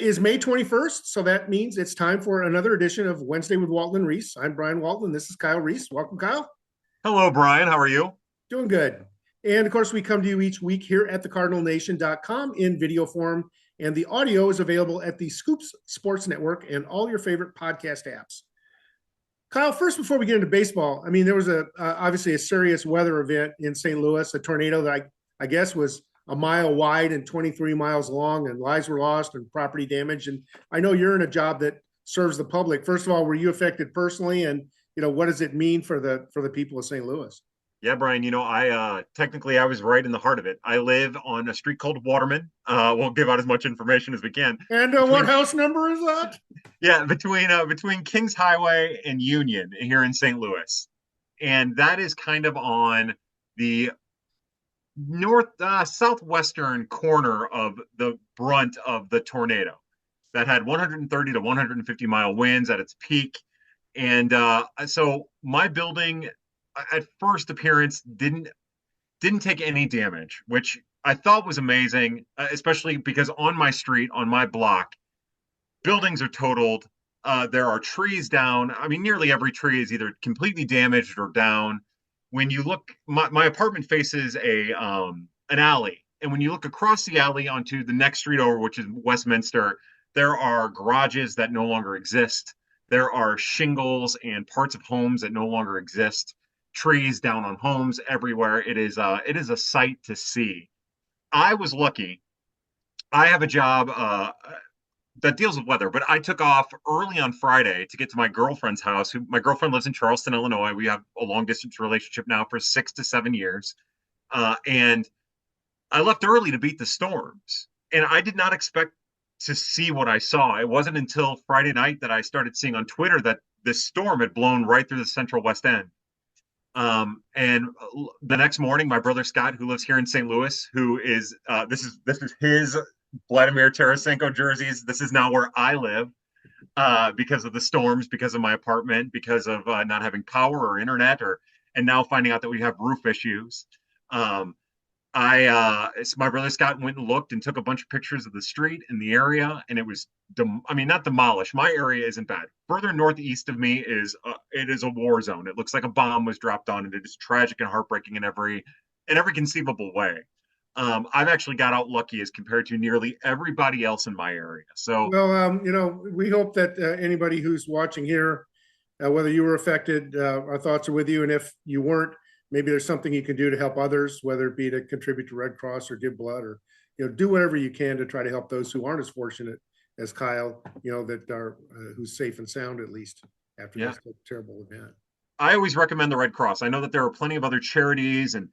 Is May 21st, so that means it's time for another edition of Wednesday with Walton and Reis. I'm Brian Walton. This is Kyle Reis. Welcome, Kyle. Hello, Brian. How are you? Doing good. And of course, we come to you each week here at thecardinalnation.com in video form, and the audio is available at the Scoops Sports Network and all your favorite podcast apps. Kyle, first, before we get into baseball, I mean, there was obviously a serious weather event in St. Louis, a tornado that I guess was a mile wide and 23 miles long, and lives were lost and property damage. And I know you're in a job that serves the public. First of all, were you affected personally? And, what does it mean for the people of St. Louis? Yeah, Brian, I technically I was right in the heart of it. I live on a street called Waterman. We'll give out as much information as we can. And what house number is that? Yeah, between Kings Highway and Union here in St. Louis. And that is kind of on the southwestern corner of the brunt of the tornado that had 130 to 150 mile winds at its peak. And so my building at first appearance didn't take any damage, which I thought was amazing, especially because on my street, on my block, buildings are totaled. There are trees down. I mean, nearly every tree is either completely damaged or down. When you look, my apartment faces an alley, and when you look across the alley onto the next street over, which is Westminster, there are garages that no longer exist. There are shingles and parts of homes that no longer exist. Trees down on homes everywhere. It is a sight to see. I was lucky. I have a job that deals with weather, but I took off early on Friday to get to my girlfriend's house. My girlfriend lives in Charleston, Illinois. We have a long distance relationship now for 6 to 7 years. And I left early to beat the storms. And I did not expect to see what I saw. It wasn't until Friday night that I started seeing on Twitter that this storm had blown right through the central West End. And the next morning, my brother Scott, who lives here in St. Louis, who is this is his Vladimir Tarasenko jerseys. This is now where I live because of the storms, because of my apartment, because of not having power or internet, and now finding out that we have roof issues. My brother Scott went and looked and took a bunch of pictures of the street and the area, and it was, not demolished. My area isn't bad. Further northeast of me it is a war zone. It looks like a bomb was dropped on it. It is tragic and heartbreaking in every conceivable way. I've actually got out lucky as compared to nearly everybody else in my area. So, well, we hope that anybody who's watching here, whether you were affected, our thoughts are with you, and if you weren't, maybe there's something you can do to help others, whether it be to contribute to Red Cross or give blood, or do whatever you can to try to help those who aren't as fortunate as Kyle, that are who's safe and sound, at least after this terrible event. I always recommend the Red Cross. I know that there are plenty of other charities and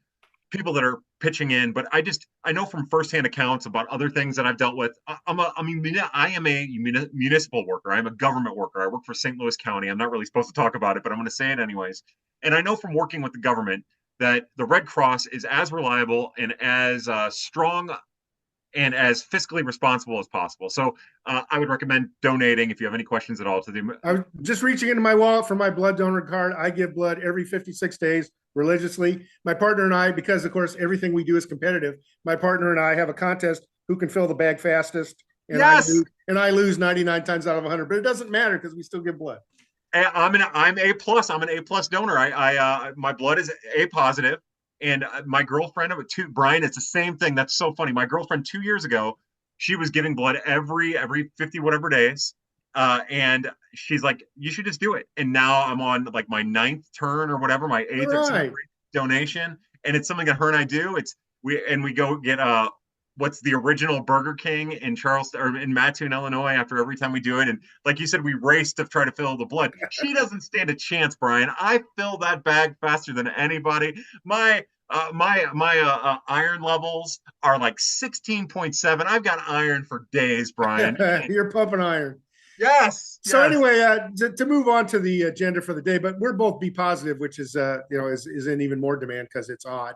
people that are pitching in, but I know from firsthand accounts about other things that I've dealt with. I am a municipal worker. I'm a government worker. I work for St. Louis County. I'm not really supposed to talk about it, but I'm going to say it anyways. And I know from working with the government that the Red Cross is as reliable and as strong and as fiscally responsible as possible. So I would recommend donating if you have any questions at all to them. I'm just reaching into my wallet for my blood donor card. I give blood every 56 days religiously. My partner and I, because of course everything we do is competitive, my partner and I have a contest who can fill the bag fastest. And yes! I lose 99 times out of 100, but it doesn't matter because we still give blood. I'm A plus. I'm an A plus donor. I my blood is A positive. And my girlfriend, Brian, it's the same thing. That's so funny. My girlfriend 2 years ago, she was giving blood every 50 whatever days. And she's like, you should just do it. And now I'm on like my 9th turn or whatever, my 8th or 7th donation. And it's something that her and I do. We go get what's the original Burger King in Charleston or in Mattoon, Illinois, after every time we do it. And like you said, we race to try to fill the blood. She doesn't stand a chance, Brian. I fill that bag faster than anybody. My iron levels are like 16.7. I've got iron for days, Brian. You're pumping iron. Yes. So anyway, to move on to the agenda for the day, but we're both B positive, which is is in even more demand because it's odd.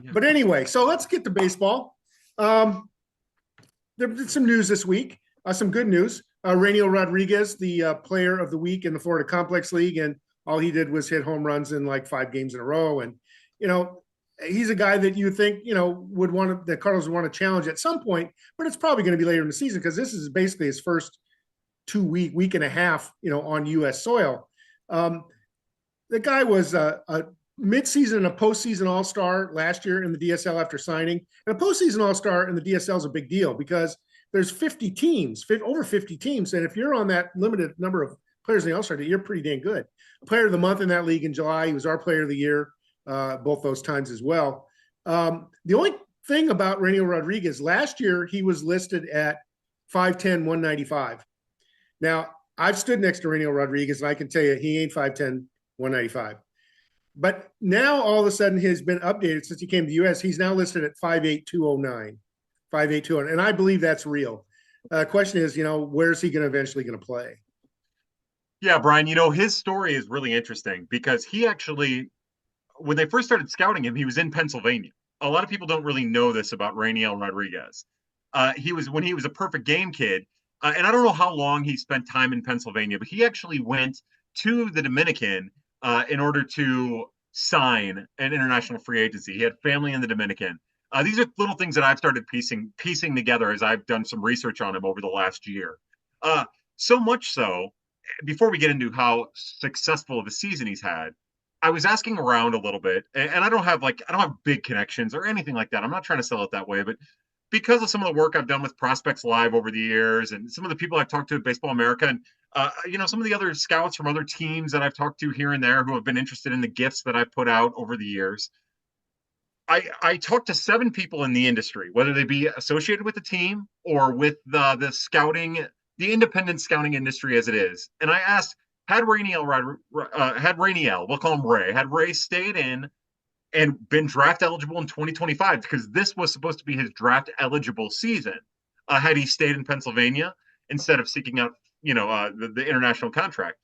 Yeah. But anyway, so let's get to baseball. There's some news this week, some good news. Rainel Rodriguez, the player of the week in the Florida Complex League, and all he did was hit home runs in like 5 games in a row. And, he's a guy that you think, would want the Cardinals would want to challenge at some point, but it's probably going to be later in the season because this is basically his first 2 week and a half, on U.S. soil. The guy was a midseason and a postseason All-Star last year in the DSL after signing. And a postseason All-Star in the DSL is a big deal because there's 50 teams, over 50 teams. And if you're on that limited number of players in the All-Star, you're pretty dang good. Player of the month in that league in July. He was our player of the year both those times as well. The only thing about Rainel Rodriguez, last year he was listed at 5'10", 195. Now, I've stood next to Rainel Rodriguez, and I can tell you he ain't 5'10", 195. But now all of a sudden he's been updated since he came to the U.S. He's now listed at 5'8", 209, 5'8", 209, and I believe that's real. Question is, where's he eventually going to play? Yeah, Brian, his story is really interesting because he actually, when they first started scouting him, he was in Pennsylvania. A lot of people don't really know this about Rainel Rodriguez. When he was a perfect game kid, and I don't know how long he spent time in Pennsylvania, but he actually went to the Dominican in order to sign an international free agency. He had family in the Dominican. These are little things that I've started piecing together as I've done some research on him over the last year. So much so, before we get into how successful of a season he's had, I was asking around a little bit, and I don't have big connections or anything like that. I'm not trying to sell it that way, but because of some of the work I've done with Prospects Live over the years, and some of the people I've talked to at Baseball America, and some of the other scouts from other teams that I've talked to here and there who have been interested in the gifts that I've put out over the years, I talked to 7 people in the industry, whether they be associated with the team or with the scouting, the independent scouting industry as it is, and I asked, had Rainel, we'll call him Ray, had Ray stayed in and been draft eligible in 2025, because this was supposed to be his draft eligible season, had he stayed in Pennsylvania instead of seeking out, the international contract,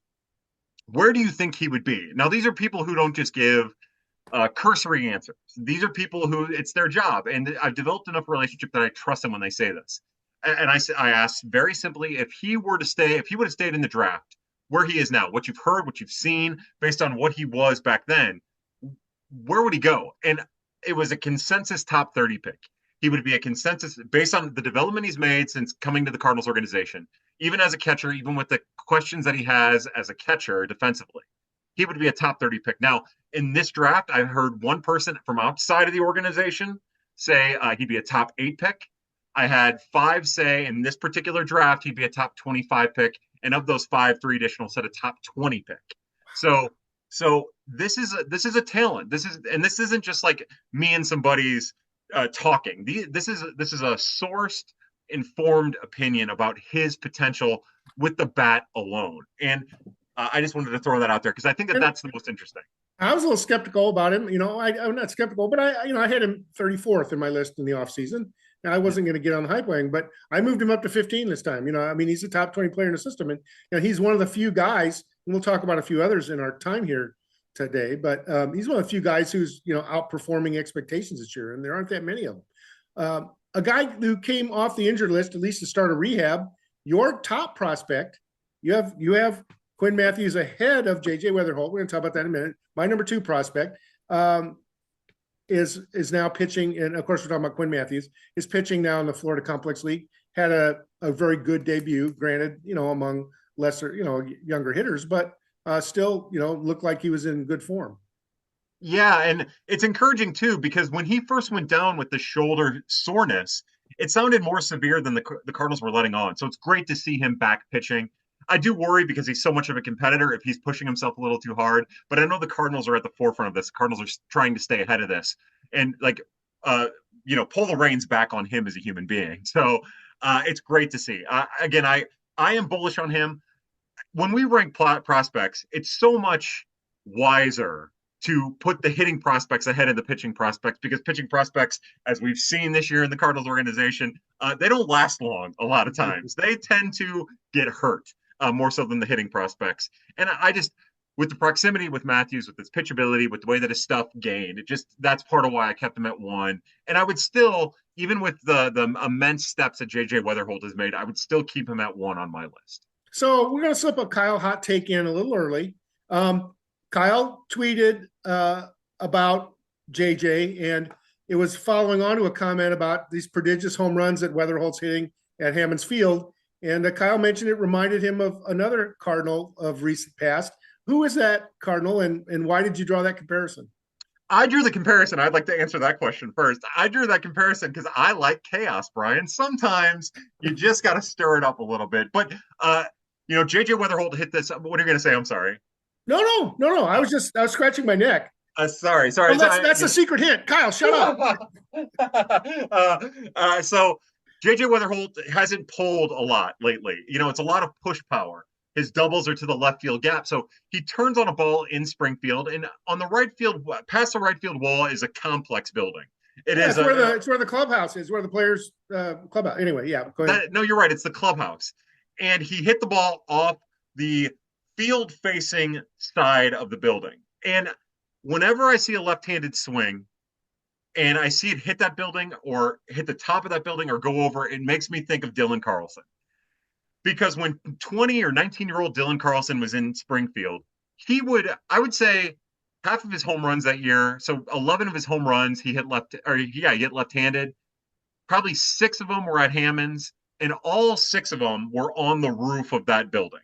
where do you think he would be? Now, these are people who don't just give cursory answers. These are people who it's their job, and I've developed enough relationship that I trust them when they say this. And I asked very simply, if he would have stayed in the draft where he is now, what you've heard, what you've seen, based on what he was back then, where would he go? And it was a consensus top 30 pick. He would be a consensus based on the development he's made since coming to the Cardinals organization, even as a catcher, even with the questions that he has as a catcher defensively. He would be a top 30 pick. Now, in this draft, I heard one person from outside of the organization say he'd be a top 8 pick. I had 5 say in this particular draft he'd be a top 25 pick, and of those 5, 3 additional said a top 20 pick. So this is a talent. This isn't just like me and some buddies talking. This is a sourced, informed opinion about his potential with the bat alone. And I just wanted to throw that out there because I think that's the most interesting. I was a little skeptical about him. I'm not skeptical, but I had him 34th in my list in the offseason. Now, I wasn't going to get on the hype wagon, but I moved him up to 15 this time. He's a top 20 player in the system, and he's one of the few guys. And we'll talk about a few others in our time here today, but he's one of the few guys who's outperforming expectations this year, and there aren't that many of them. A guy who came off the injured list, at least to start a rehab. Your top prospect, you have Quinn Mathews ahead of JJ Wetherholt. We're going to talk about that in a minute. My number 2 prospect is now pitching, and of course we're talking about Quinn Mathews, is pitching now in the Florida Complex League. Had a very good debut, granted, among lesser, younger hitters, but still, looked like he was in good form. Yeah, and it's encouraging too, because when he first went down with the shoulder soreness, it sounded more severe than the Cardinals were letting on. So it's great to see him back pitching. I do worry because he's so much of a competitor if he's pushing himself a little too hard. But I know the Cardinals are at the forefront of this. The Cardinals are trying to stay ahead of this and pull the reins back on him as a human being. So it's great to see. Again, I am bullish on him. When we rank prospects, it's so much wiser to put the hitting prospects ahead of the pitching prospects, because pitching prospects, as we've seen this year in the Cardinals organization, they don't last long a lot of times. They tend to get hurt more so than the hitting prospects. And I just, with the proximity with Mathews, with his pitchability, with the way that his stuff gained, that's part of why I kept him at 1. And I would still, even with the immense steps that JJ Wetherholt has made, I would still keep him at 1 on my list. So we're going to slip a Kyle hot take in a little early. Kyle tweeted about JJ, and it was following on to a comment about these prodigious home runs that Wetherholt's hitting at Hammons Field. And Kyle mentioned it reminded him of another Cardinal of recent past. Who is that Cardinal, and why did you draw that comparison? I drew the comparison. I'd like to answer that question first. I drew that comparison because I like chaos, Brian. Sometimes you just got to stir it up a little bit. But JJ Wetherholt hit this. What are you going to say? I'm sorry. No. I was scratching my neck. Sorry. Well, that's a secret hint. Kyle, shut up. So JJ Wetherholt hasn't pulled a lot lately. It's a lot of push power. His doubles are to the left field gap. So he turns on a ball in Springfield, and on the right field, past the right field wall is a complex building. It's where the clubhouse is, where the players clubhouse. Anyway, yeah. Go ahead. No, you're right. It's the clubhouse. And he hit the ball off the field facing side of the building. And whenever I see a left-handed swing and I see it hit that building or hit the top of that building or go over, it makes me think of Dylan Carlson. Because when 20 or 19-year-old Dylan Carlson was in Springfield, I would say half of his home runs that year, so 11 of his home runs, he hit left-handed. Probably 6 of them were at Hammons, and all 6 of them were on the roof of that building.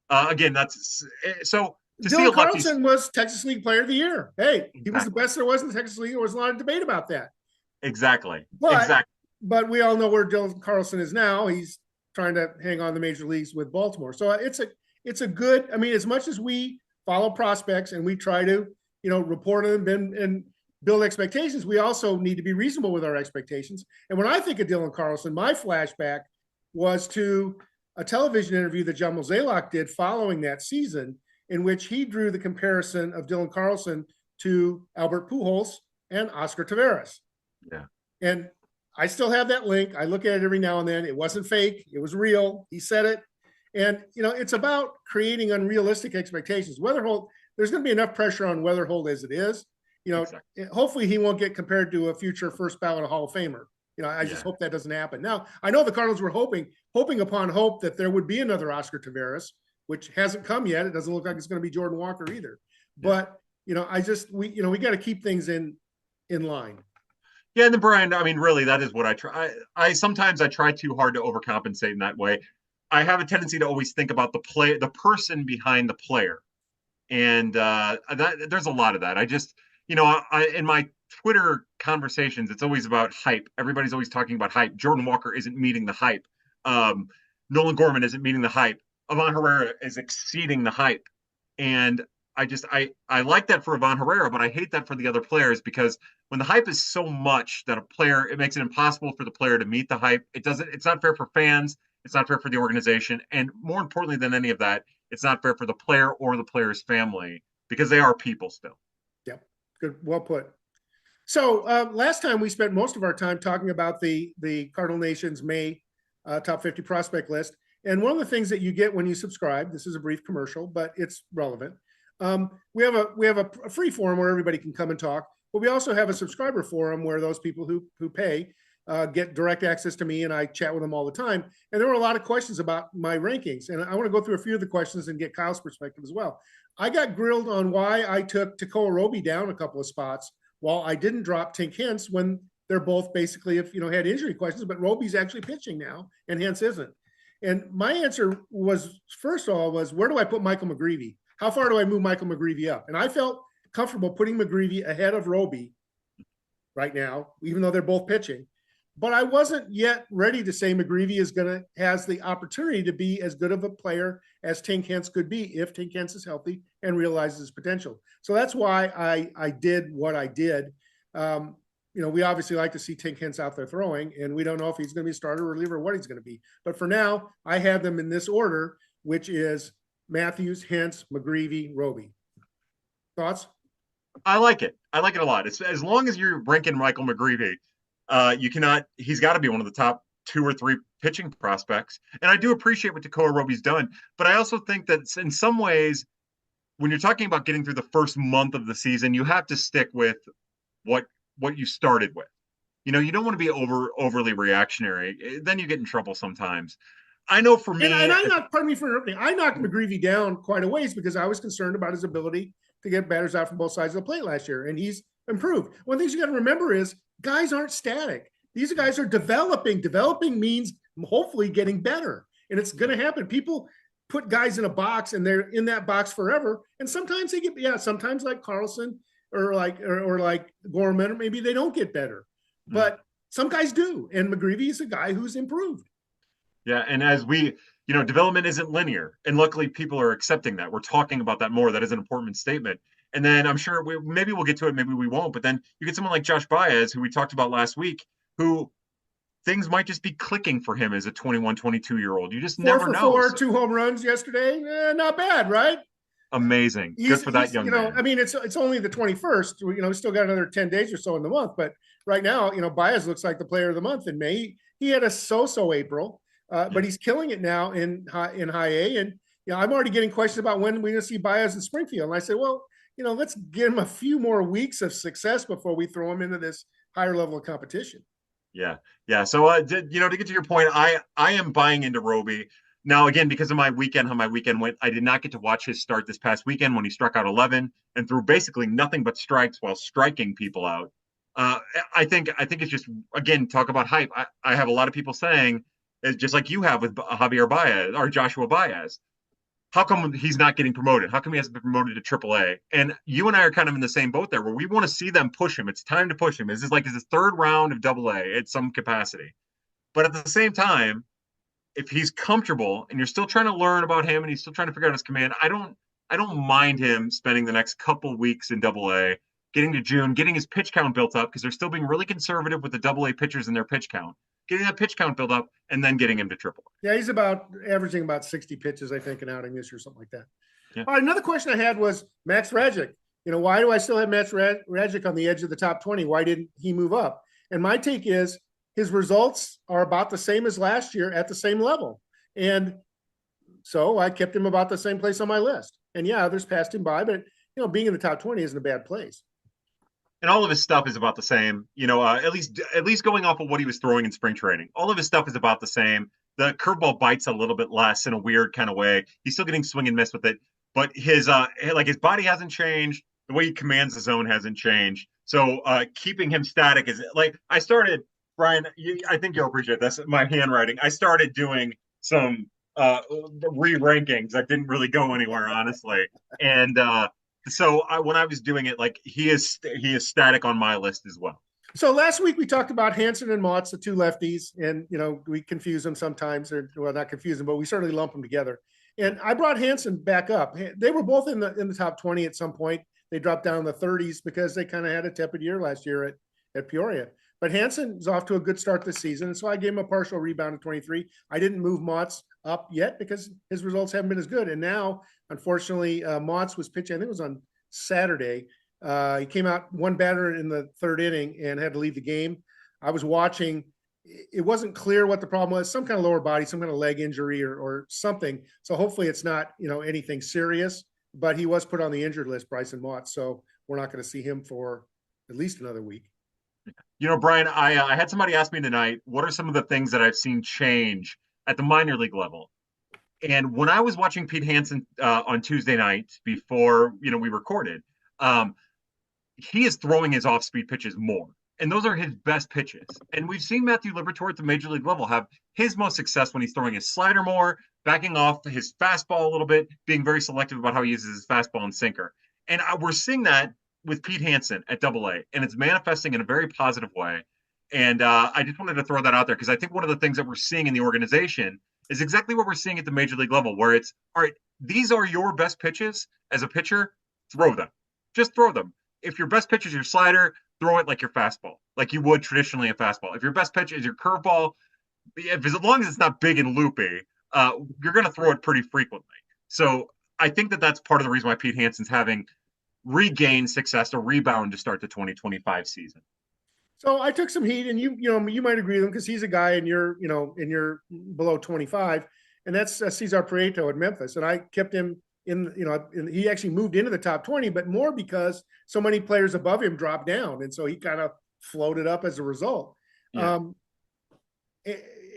Again, that's so. Dylan Carlson was Texas League Player of the Year. Hey, he was the best there was in the Texas League. There was a lot of debate about that. Exactly. But we all know where Dylan Carlson is now. He's trying to hang on the major leagues with Baltimore. So it's a good, as much as we follow prospects and we try to, report them and build expectations, we also need to be reasonable with our expectations. And when I think of Dylan Carlson, my flashback was to a television interview that John Mozeliak did following that season, in which he drew the comparison of Dylan Carlson to Albert Pujols and Oscar Taveras. Yeah. And I still have that link. I look at it every now and then. It wasn't fake. It was real. He said it. And, it's about creating unrealistic expectations. Wetherholt, there's going to be enough pressure on Wetherholt as it is. Exactly. Hopefully he won't get compared to a future first ballot Hall of Famer. I just hope that doesn't happen. Now, I know the Cardinals were hoping upon hope that there would be another Oscar Taveras, which hasn't come yet. It doesn't look like it's going to be Jordan Walker either. Yeah. But, we got to keep things in line. Yeah, and then Brian, really, that is what I try. I sometimes try too hard to overcompensate in that way. I have a tendency to always think about the person behind the player, and there's a lot of that. I just, in my Twitter conversations, it's always about hype. Everybody's always talking about hype. Jordan Walker isn't meeting the hype. Nolan Gorman isn't meeting the hype. Ivan Herrera is exceeding the hype, and I like that for Ivan Herrera, but I hate that for the other players, because when the hype is so much that it makes it impossible for the player to meet the hype. It's not fair for fans. It's not fair for the organization. And more importantly than any of that, it's not fair for the player or the player's family, because they are people still. Yep. Good. Well put. So last time we spent most of our time talking about the Cardinal Nation's May top 50 prospect list. And one of the things that you get when you subscribe, this is a brief commercial, but it's relevant. We have a free forum where everybody can come and talk, but we also have a subscriber forum where those people who pay get direct access to me, and I chat with them all the time. And there were a lot of questions about my rankings, and I want to go through a few of the questions and get Kyle's perspective as well. I got grilled on why I took Tekoa Roby down a couple of spots while I didn't drop Tink Hence, when they're both basically had injury questions, but Roby's actually pitching now and Hence isn't. And my answer was, first of all, where do I put Michael McGreevy? How far do I move Michael McGreevy up? And I felt comfortable putting McGreevy ahead of Roby right now, even though they're both pitching. But I wasn't yet ready to say McGreevy has the opportunity to be as good of a player as Tink Hence could be if Tink Hence is healthy and realizes his potential. So that's why I did what I did. We obviously like to see Tink Hence out there throwing, and we don't know if he's going to be a starter, reliever, or what he's going to be. But for now, I have them in this order, which is Mathews, Hence, McGreevy, Roby. Thoughts? I like it. I like it a lot. It's, as long as you're ranking Michael McGreevy, he's got to be one of the top 2 or 3 pitching prospects. And I do appreciate what Tekoa Roby's done. But I also think that in some ways, when you're talking about getting through the first month of the season, you have to stick with what you started with. You don't want to be overly reactionary. Then you get in trouble sometimes. I know for me, and I knocked McGreevy down quite a ways because I was concerned about his ability to get batters out from both sides of the plate last year, and he's improved. One of the things you got to remember is guys aren't static. These guys are developing. Developing means hopefully getting better. And it's going to happen. People put guys in a box and they're in that box forever. And sometimes they get, sometimes like Carlson or like Gorman, or maybe they don't get better. But some guys do. And McGreevy is a guy who's improved. Yeah. And as development isn't linear. And luckily people are accepting that. We're talking about that more. That is an important statement. And then I'm sure maybe we'll get to it, maybe we won't. But then you get someone like Josh Baez, who we talked about last week, who things might just be clicking for him as a 21, 22-year-old. You just never know. 4 for 4, 2 home runs yesterday. Not bad, right? Amazing. Good for that young man. I mean, it's only the 21st. We still got another 10 days or so in the month. But right now, Baez looks like the player of the month in May. He had a so-so April, but he's killing it now in high A. And I'm already getting questions about when we're going to see Baez in Springfield. And I said, well, let's give him a few more weeks of success before we throw him into this higher level of competition. Yeah. So, to get to your point, I am buying into Roby now again because of how my weekend went. I did not get to watch his start this past weekend when he struck out 11 and threw basically nothing but strikes while striking people out. I think it's just, again, talk about hype. I have a lot of people saying, just like you have with Javier Baez or Joshua Baez, how come he's not getting promoted? How come he hasn't been promoted to AAA? And you and I are kind of in the same boat there, where we want to see them push him. It's time to push him. This is like his third round of AA at some capacity. But at the same time, if he's comfortable and you're still trying to learn about him and he's still trying to figure out his command, I don't mind him spending the next couple weeks in AA, getting to June, getting his pitch count built up, because they're still being really conservative with the AA pitchers in their pitch count. Getting that pitch count built up, and then getting him to AAA. Yeah, he's averaging about 60 pitches, I think, an outing this year, something like that. Yeah. All right, another question I had was Max Rajic. Why do I still have Max Rajic on the edge of the top 20? Why didn't he move up? And my take is his results are about the same as last year at the same level. And so I kept him about the same place on my list. And others passed him by, but, being in the top 20 isn't a bad place. And all of his stuff is about the same, at least going off of what he was throwing in spring training. All of his stuff is about the same. The curveball bites a little bit less in a weird kind of way. He's still getting swing and miss with it, but his body hasn't changed. The way he commands the zone hasn't changed. So keeping him static is like, I started, Brian, I think you'll appreciate this, my handwriting. I started doing some re-rankings that didn't really go anywhere, honestly. And so when I was doing it, like he is static on my list as well. So last week we talked about Hansen and Motts, the two lefties, and we confuse them sometimes, or well, not confuse them, but we certainly lump them together. And I brought Hansen back up. They were both in the top 20 at some point. They dropped down in the 30s because they kind of had a tepid year last year at Peoria. But Hansen is off to a good start this season, and so I gave him a partial rebound at 23. I didn't move Motts up yet because his results haven't been as good. And now, unfortunately, Motts was pitching, I think it was on Saturday. He came out one batter in the third inning and had to leave the game. I was watching. It wasn't clear what the problem was, some kind of lower body, some kind of leg injury or something. So hopefully it's not, anything serious, but he was put on the injured list, Bryson Motts. So we're not going to see him for at least another week. Brian, I had somebody ask me tonight, what are some of the things that I've seen change at the minor league level? And when I was watching Pete Hansen on Tuesday night before, we recorded, he is throwing his off-speed pitches more. And those are his best pitches. And we've seen Matthew Liberatore at the major league level have his most success when he's throwing his slider more, backing off his fastball a little bit, being very selective about how he uses his fastball and sinker. And we're seeing that with Pete Hansen at AA, and it's manifesting in a very positive way. And I just wanted to throw that out there because I think one of the things that we're seeing in the organization is exactly what we're seeing at the major league level, where it's, all right, these are your best pitches as a pitcher, throw them. Just throw them. If your best pitch is your slider, throw it like your fastball, like you would traditionally a fastball. If your best pitch is your curveball, as long as it's not big and loopy, you're going to throw it pretty frequently. So I think that's part of the reason why Pete Hansen's having regained success or rebound to start the 2025 season. So I took some heat, and you might agree with him because he's a guy and you're below 25, and that's Cesar Prieto at Memphis, and I kept him he actually moved into the top 20, but more because so many players above him dropped down, and so he kind of floated up as a result. Yeah.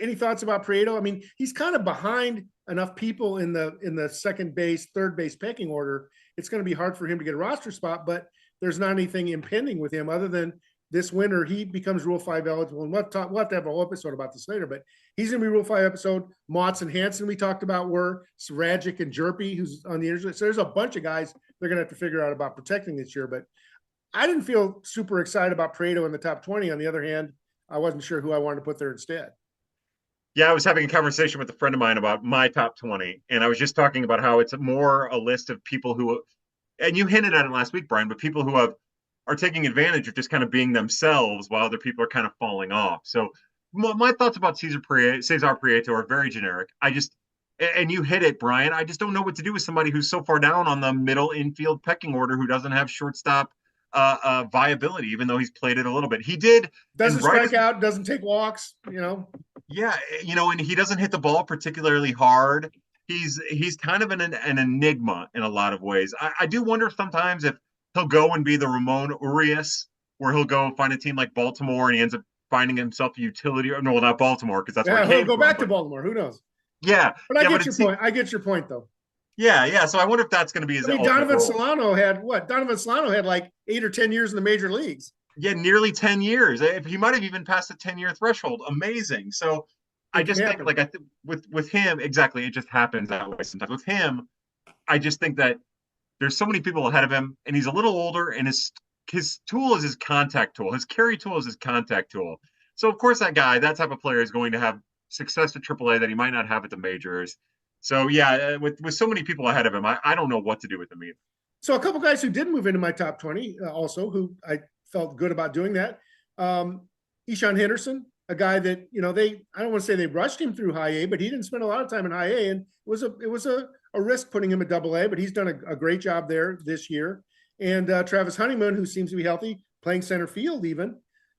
Any thoughts about Prieto? I mean, he's kind of behind enough people in the second base, third base pecking order. It's going to be hard for him to get a roster spot, but there's not anything impending with him other than this winter he becomes Rule 5 eligible. And we'll have to have a whole episode about this later, but he's going to be Rule 5 episode. Motts and Hansen we talked about were Rajic and Jerpy, who's on the injury. So there's a bunch of guys they're going to have to figure out about protecting this year. But I didn't feel super excited about Pareto in the top 20. On the other hand, I wasn't sure who I wanted to put there instead. Yeah, I was having a conversation with a friend of mine about my top 20, and I was just talking about how it's more a list of people who, and you hinted at it last week, Brian, but people who are taking advantage of just kind of being themselves while other people are kind of falling off. So my thoughts about Cesar Prieto are very generic. And you hit it, Brian. I just don't know what to do with somebody who's so far down on the middle infield pecking order who doesn't have shortstop viability, even though he's played it a little bit. He did. Doesn't strike out, doesn't take walks, Yeah, and he doesn't hit the ball particularly hard. He's kind of an enigma in a lot of ways. I do wonder sometimes if he'll go and be the Ramon Urias, where he'll go find a team like Baltimore and he ends up finding himself a utility. No, well, not Baltimore, because that's where he he'll came go from, back to Baltimore. Who knows? Yeah, but I get your point. I get your point, though. Yeah. So I wonder if that's going to be his. Donovan Solano had what? Donovan Solano had like 8 or 10 years in the major leagues. Yeah, nearly 10 years. He might have even passed the 10-year threshold. Amazing. So I just think, with him, exactly, it just happens that way sometimes. With him, I just think that there's so many people ahead of him, and he's a little older, and his tool is his contact tool. His carry tool is his contact tool. So, of course, that type of player is going to have success at AAA that he might not have at the majors. So, yeah, with so many people ahead of him, I don't know what to do with him either. So a couple guys who did move into my top 20 also, who I felt good about doing that. Ishan Henderson, a guy that, I don't want to say they rushed him through high A, but he didn't spend a lot of time in high A, and it was a risk putting him at double A, but he's done a great job there this year. And Travis Honeyman, who seems to be healthy, playing center field even.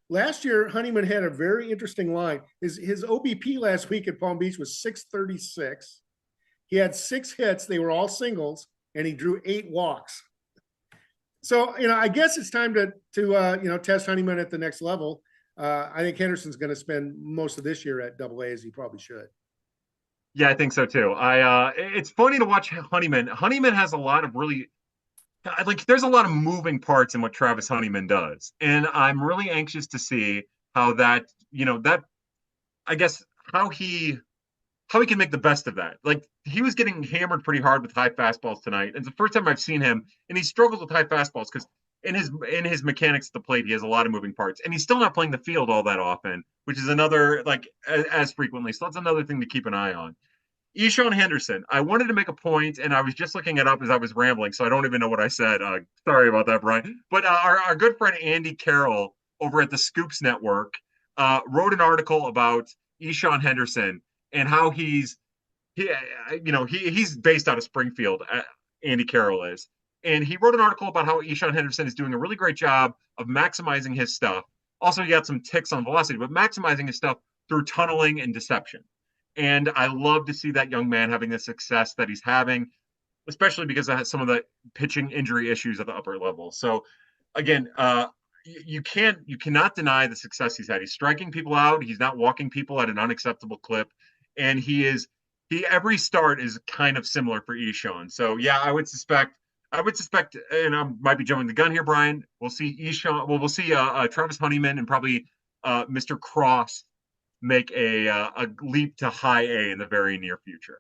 Last year, Honeyman had a very interesting line. His OBP last week at Palm Beach was 636. He had 6 hits. They were all singles, and he drew 8 walks. So, I guess it's time to test Honeyman at the next level. I think Henderson's going to spend most of this year at double A, as he probably should. Yeah, I think so too. It's funny to watch Honeyman. Honeyman has a lot of really, there's a lot of moving parts in what Travis Honeyman does. And I'm really anxious to see how I guess how he can make the best of that. Like, he was getting hammered pretty hard with high fastballs tonight. And it's the first time I've seen him, and he struggles with high fastballs because in his mechanics at the plate, he has a lot of moving parts, and he's still not playing the field all that often, which is another, as frequently. So that's another thing to keep an eye on. Ishan Henderson, I wanted to make a point, and I was just looking it up as I was rambling, so I don't even know what I said. Sorry about that, Brian. But our good friend Andy Carroll over at the Scoops Network wrote an article about Ishan Henderson and how he's based out of Springfield. Andy Carroll is. And he wrote an article about how Ishan Henderson is doing a really great job of maximizing his stuff. Also, he got some ticks on velocity, but maximizing his stuff through tunneling and deception. And I love to see that young man having the success that he's having, especially because of some of the pitching injury issues at the upper level. So, again, you cannot deny the success he's had. He's striking people out. He's not walking people at an unacceptable clip. And every start is kind of similar for Ishan. So, yeah, I would suspect, and I might be jumping the gun here, Brian. We'll see Ishan. Well, we'll see Travis Honeyman and probably Mr. Cross make a leap to high A in the very near future.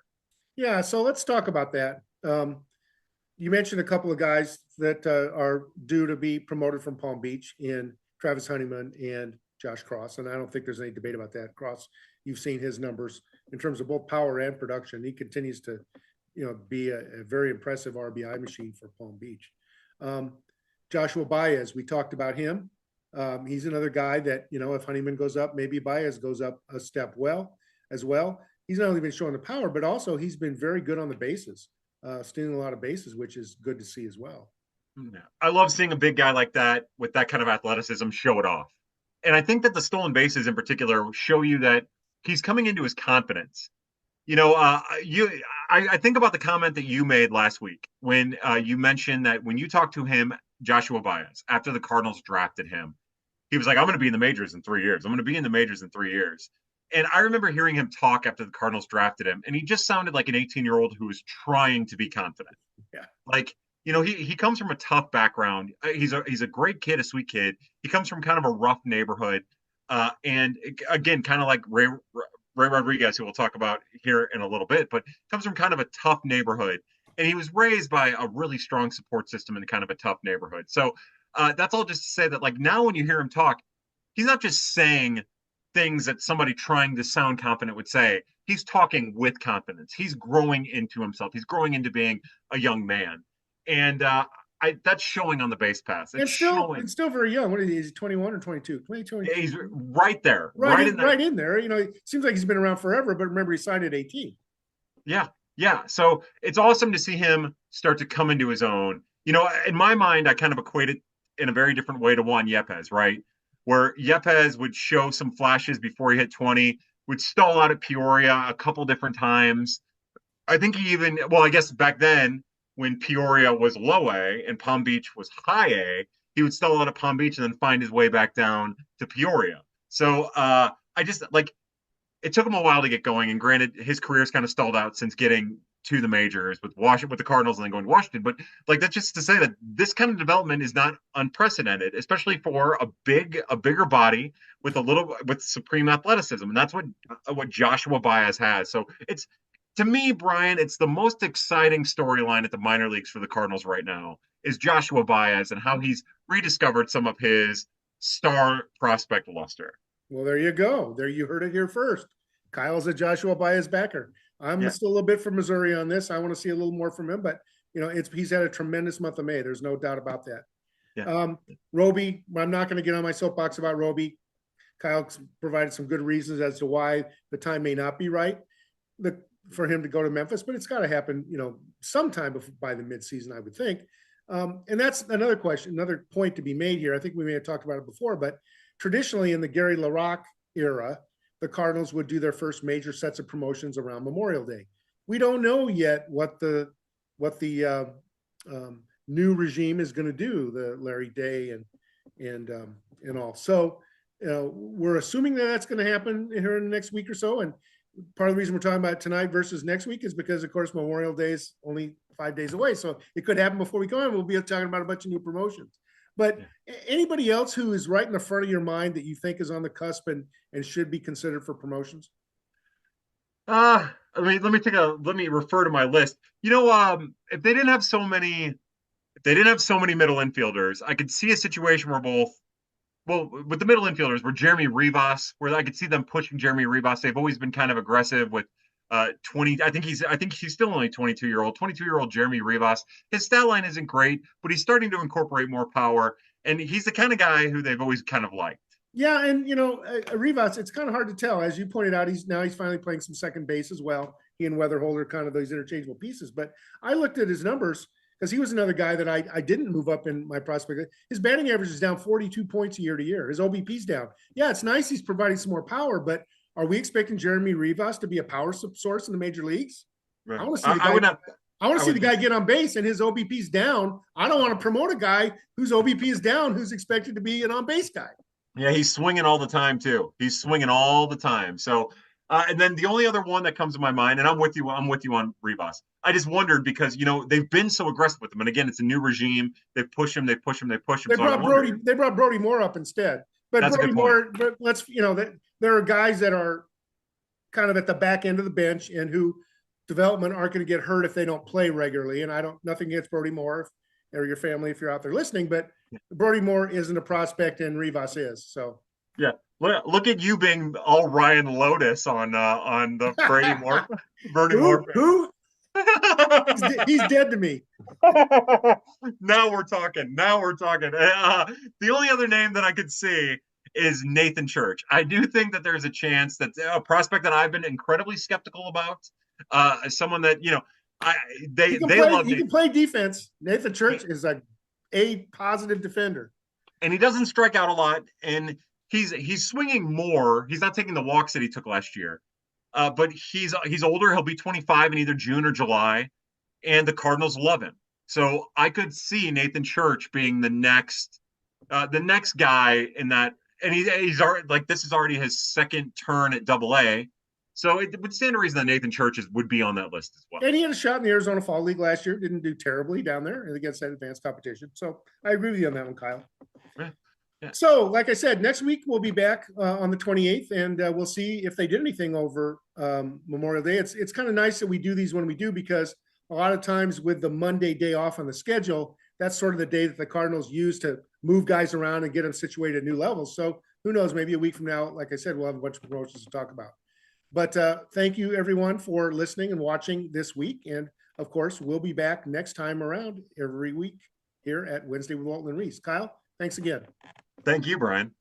Yeah, so let's talk about that. You mentioned a couple of guys that are due to be promoted from Palm Beach in Travis Honeyman and Josh Cross, and I don't think there's any debate about that. Cross, you've seen his numbers in terms of both power and production. He continues to be a very impressive RBI machine for Palm Beach. Joshua Baez, we talked about him. He's another guy that, if Honeyman goes up, maybe Baez goes up a step as well. He's not only been showing the power, but also he's been very good on the bases, stealing a lot of bases, which is good to see as well. Yeah. I love seeing a big guy like that with that kind of athleticism show it off. And I think that the stolen bases in particular show you that he's coming into his confidence. I think about the comment that you made last week when you mentioned that when you talked to him, Joshua Baez, after the Cardinals drafted him, he was like, I'm going to be in the majors in 3 years. I'm going to be in the majors in 3 years. And I remember hearing him talk after the Cardinals drafted him, and he just sounded like an 18-year-old who was trying to be confident. Yeah. Like, he comes from a tough background. He's a great kid, a sweet kid. He comes from kind of a rough neighborhood, and again, kind of like Ray Rodriguez, who we'll talk about here in a little bit, but comes from kind of a tough neighborhood, and he was raised by a really strong support system in kind of a tough neighborhood. So that's all just to say that like now when you hear him talk, he's not just saying things that somebody trying to sound confident would say. He's talking with confidence. He's growing into himself. He's growing into being a young man, and that's showing on the base pass. It's showing. It's still very young. What is he? Is he 21 or 22? 22. He's right there, right in there. It seems like he's been around forever, but remember he signed at 18. Yeah, yeah. So it's awesome to see him start to come into his own. In my mind, I kind of equate it in a very different way to Juan Yepes, right? Where Yepes would show some flashes before he hit 20, would stall out at Peoria a couple different times. I think I guess back then when Peoria was low A and Palm Beach was high A, he would stall out at Palm Beach and then find his way back down to Peoria. So I just like it took him a while to get going. And granted, his career's kind of stalled out since getting to the majors with Washington, with the Cardinals, and then going to Washington. But like that's just to say that this kind of development is not unprecedented, especially for a bigger body with supreme athleticism, and that's what Joshua Baez has. So it's to me, Brian, it's the most exciting storyline at the minor leagues for the Cardinals right now is Joshua Baez and how he's rediscovered some of his star prospect luster. Well, there you go. There you heard it here first. Kyle's a Joshua Baez backer. I'm still a little bit from Missouri on this. I want to see a little more from him, but he's had a tremendous month of May. There's no doubt about that. Yeah. Roby, I'm not going to get on my soapbox about Roby. Kyle provided some good reasons as to why the time may not be right for him to go to Memphis, but it's got to happen, sometime by the midseason, I would think. And that's another point to be made here. I think we may have talked about it before, but traditionally in the Gary LaRocque era, the Cardinals would do their first major sets of promotions around Memorial Day. We don't know yet what the new regime is going to do, the Larry Day and all. So we're assuming that that's going to happen here in the next week or so. And part of the reason we're talking about tonight versus next week is because, of course, Memorial Day is only 5 days away. So it could happen before we go in. We'll be talking about a bunch of new promotions. But anybody else who is right in the front of your mind that you think is on the cusp and should be considered for promotions? Let me refer to my list. If they didn't have so many middle infielders, I could see a situation where with the middle infielders, where Jeremy Rivas, where I could see them pushing Jeremy Rivas. They've always been kind of aggressive with 20. I think he's still only 22-year-old Jeremy Rivas. His stat line isn't great, but he's starting to incorporate more power, and he's the kind of guy who they've always kind of liked. Yeah, and Rivas, it's kind of hard to tell. As you pointed out, he's finally playing some second base as well. He and Wetherholt are kind of those interchangeable pieces. But I looked at his numbers because he was another guy that I didn't move up in my prospect. His batting average is down 42 points year to year. His OBP's down. Yeah, it's nice he's providing some more power, but are we expecting Jeremy Rivas to be a power source in the major leagues? Right. I want to see the guy get on base and his OBP's down. I don't want to promote a guy whose OBP is down who's expected to be an on-base guy. Yeah, he's swinging all the time too. He's swinging all the time. So, and then the only other one that comes to my mind, and I'm with you on Rivas. I just wondered because they've been so aggressive with him, and again, it's a new regime. They push him. They brought Brody Moore up instead. But that's Brody Moore, there are guys that are kind of at the back end of the bench and who development aren't going to get hurt if they don't play regularly. And nothing against Brody Moore or your family if you're out there listening, but Brody Moore isn't a prospect and Rivas is. So yeah, look at you being all Ryan Lotus on the Brady Moore, Moore. Who? He's dead to me. Now we're talking. The only other name that I could see is Nathan Church. I do think that there's a chance that a prospect that I've been incredibly skeptical about, someone that they love. He can play defense. Nathan Church is a positive defender, and he doesn't strike out a lot, and he's swinging more. He's not taking the walks that he took last year. But he's older. He'll be 25 in either June or July, and the Cardinals love him. So I could see Nathan Church being the next guy in that. And he's already this is already his second turn at Double-A. So it would stand to reason that Nathan Churches would be on that list as well. And he had a shot in the Arizona Fall League last year. Didn't do terribly down there against that advanced competition. So I agree with you on that one, Kyle. Yeah. Yeah. So, like I said, next week we'll be back on the 28th, and we'll see if they did anything over Memorial Day. It's kind of nice that we do these when we do, because a lot of times with the Monday day off on the schedule, that's sort of the day that the Cardinals use to move guys around and get them situated at new levels. So who knows, maybe a week from now, like I said, we'll have a bunch of promotions to talk about. But thank you, everyone, for listening and watching this week. And, of course, we'll be back next time around every week here at Wednesday with Walton and Reis. Kyle, thanks again. Thank you, Brian.